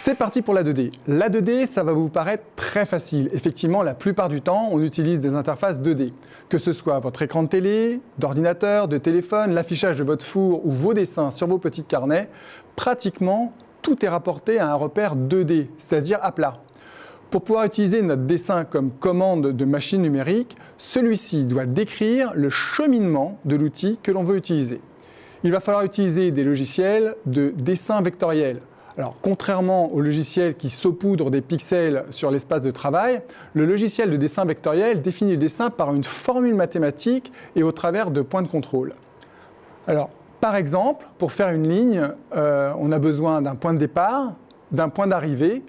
C'est parti pour la 2D. La 2D, ça va vous paraître très facile. Effectivement, la plupart du temps, on utilise des interfaces 2D. Que ce soit votre écran de télé, d'ordinateur, de téléphone, l'affichage de votre four ou vos dessins sur vos petits carnets, pratiquement tout est rapporté à un repère 2D, c'est-à-dire à plat. Pour pouvoir utiliser notre dessin comme commande de machine numérique, celui-ci doit décrire le cheminement de l'outil que l'on veut utiliser. Il va falloir utiliser des logiciels de dessin vectoriel. Alors, contrairement aux logiciels qui saupoudrent des pixels sur l'espace de travail, le logiciel de dessin vectoriel définit le dessin par une formule mathématique et au travers de points de contrôle. Alors, par exemple, pour faire une ligne, on a besoin d'un point de départ, d'un point d'arrivée.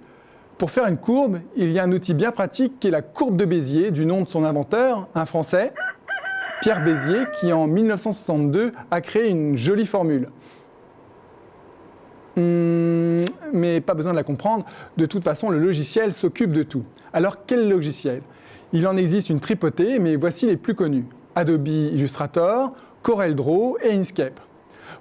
Pour faire une courbe, il y a un outil bien pratique qui est la courbe de Bézier, du nom de son inventeur, un Français, Pierre Bézier, qui en 1962 a créé une jolie formule. Mais pas besoin de la comprendre, de toute façon le logiciel s'occupe de tout. Alors quel logiciel? Il en existe une tripotée, mais voici les plus connus. Adobe Illustrator, CorelDRAW et Inkscape.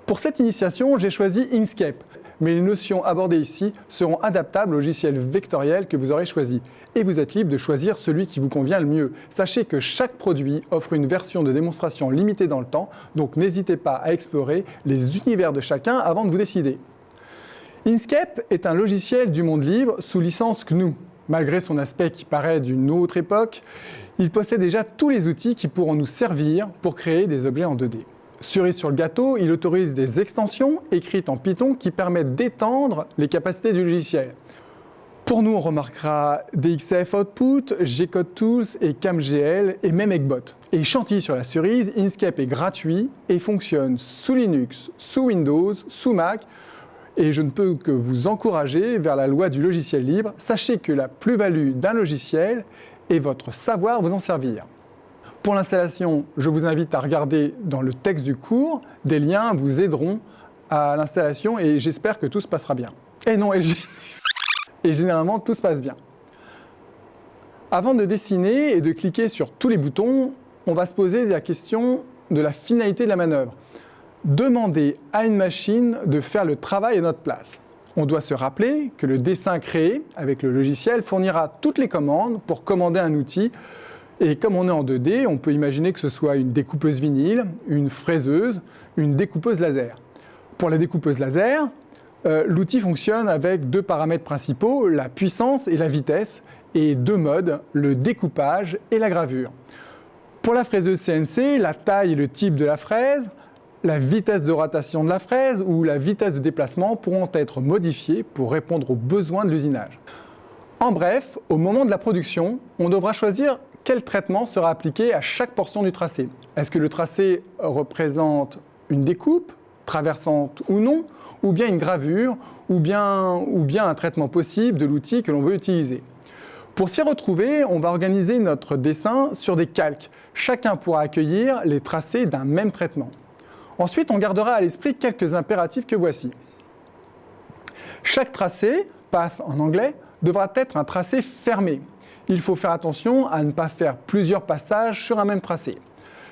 Pour cette initiation, j'ai choisi Inkscape, mais les notions abordées ici seront adaptables au logiciel vectoriel que vous aurez choisi. Et vous êtes libre de choisir celui qui vous convient le mieux. Sachez que chaque produit offre une version de démonstration limitée dans le temps, donc n'hésitez pas à explorer les univers de chacun avant de vous décider. Inkscape est un logiciel du monde libre sous licence GNU. Malgré son aspect qui paraît d'une autre époque, il possède déjà tous les outils qui pourront nous servir pour créer des objets en 2D. Cerise sur le gâteau, il autorise des extensions écrites en Python qui permettent d'étendre les capacités du logiciel. Pour nous, on remarquera DXF Output, G-Code Tools et CamGL et même Eggbot. Et chantilly sur la cerise, Inkscape est gratuit et fonctionne sous Linux, sous Windows, sous Mac. Et je ne peux que vous encourager vers la loi du logiciel libre. Sachez que la plus-value d'un logiciel est votre savoir vous en servir. Pour l'installation, je vous invite à regarder dans le texte du cours. Des liens vous aideront à l'installation et j'espère que tout se passera bien. Et généralement, tout se passe bien. Avant de dessiner et de cliquer sur tous les boutons, on va se poser la question de la finalité de la manœuvre. Demander à une machine de faire le travail à notre place. On doit se rappeler que le dessin créé avec le logiciel fournira toutes les commandes pour commander un outil. Et comme on est en 2D, on peut imaginer que ce soit une découpeuse vinyle, une fraiseuse, une découpeuse laser. Pour la découpeuse laser, l'outil fonctionne avec deux paramètres principaux, la puissance et la vitesse, et deux modes, le découpage et la gravure. Pour la fraiseuse CNC, la taille et le type de la fraise, la vitesse de rotation de la fraise ou la vitesse de déplacement pourront être modifiés pour répondre aux besoins de l'usinage. En bref, au moment de la production, on devra choisir quel traitement sera appliqué à chaque portion du tracé. Est-ce que le tracé représente une découpe, traversante ou non, ou bien une gravure, ou bien un traitement possible de l'outil que l'on veut utiliser. Pour s'y retrouver, on va organiser notre dessin sur des calques. Chacun pourra accueillir les tracés d'un même traitement. Ensuite, on gardera à l'esprit quelques impératifs que voici. Chaque tracé, path en anglais, devra être un tracé fermé. Il faut faire attention à ne pas faire plusieurs passages sur un même tracé.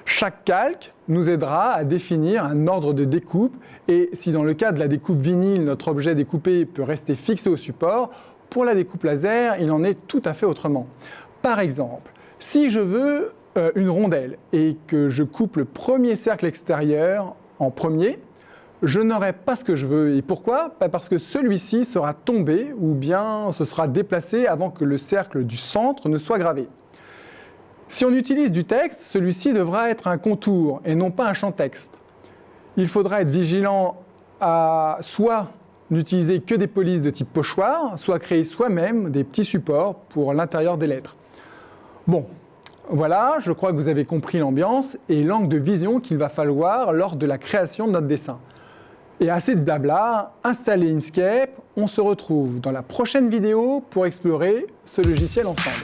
Chaque calque nous aidera à définir un ordre de découpe et si dans le cas de la découpe vinyle, notre objet découpé peut rester fixé au support, pour la découpe laser, il en est tout à fait autrement. Par exemple, si je veux une rondelle et que je coupe le premier cercle extérieur en premier, je n'aurai pas ce que je veux. Et pourquoi? Parce que celui-ci sera tombé ou bien se sera déplacé avant que le cercle du centre ne soit gravé. Si on utilise du texte, celui-ci devra être un contour et non pas un champ texte. Il faudra être vigilant à soit n'utiliser que des polices de type pochoir, soit créer soi-même des petits supports pour l'intérieur des lettres. Bon. Voilà, je crois que vous avez compris l'ambiance et l'angle de vision qu'il va falloir lors de la création de notre dessin. Et assez de blabla, installez Inkscape, on se retrouve dans la prochaine vidéo pour explorer ce logiciel ensemble.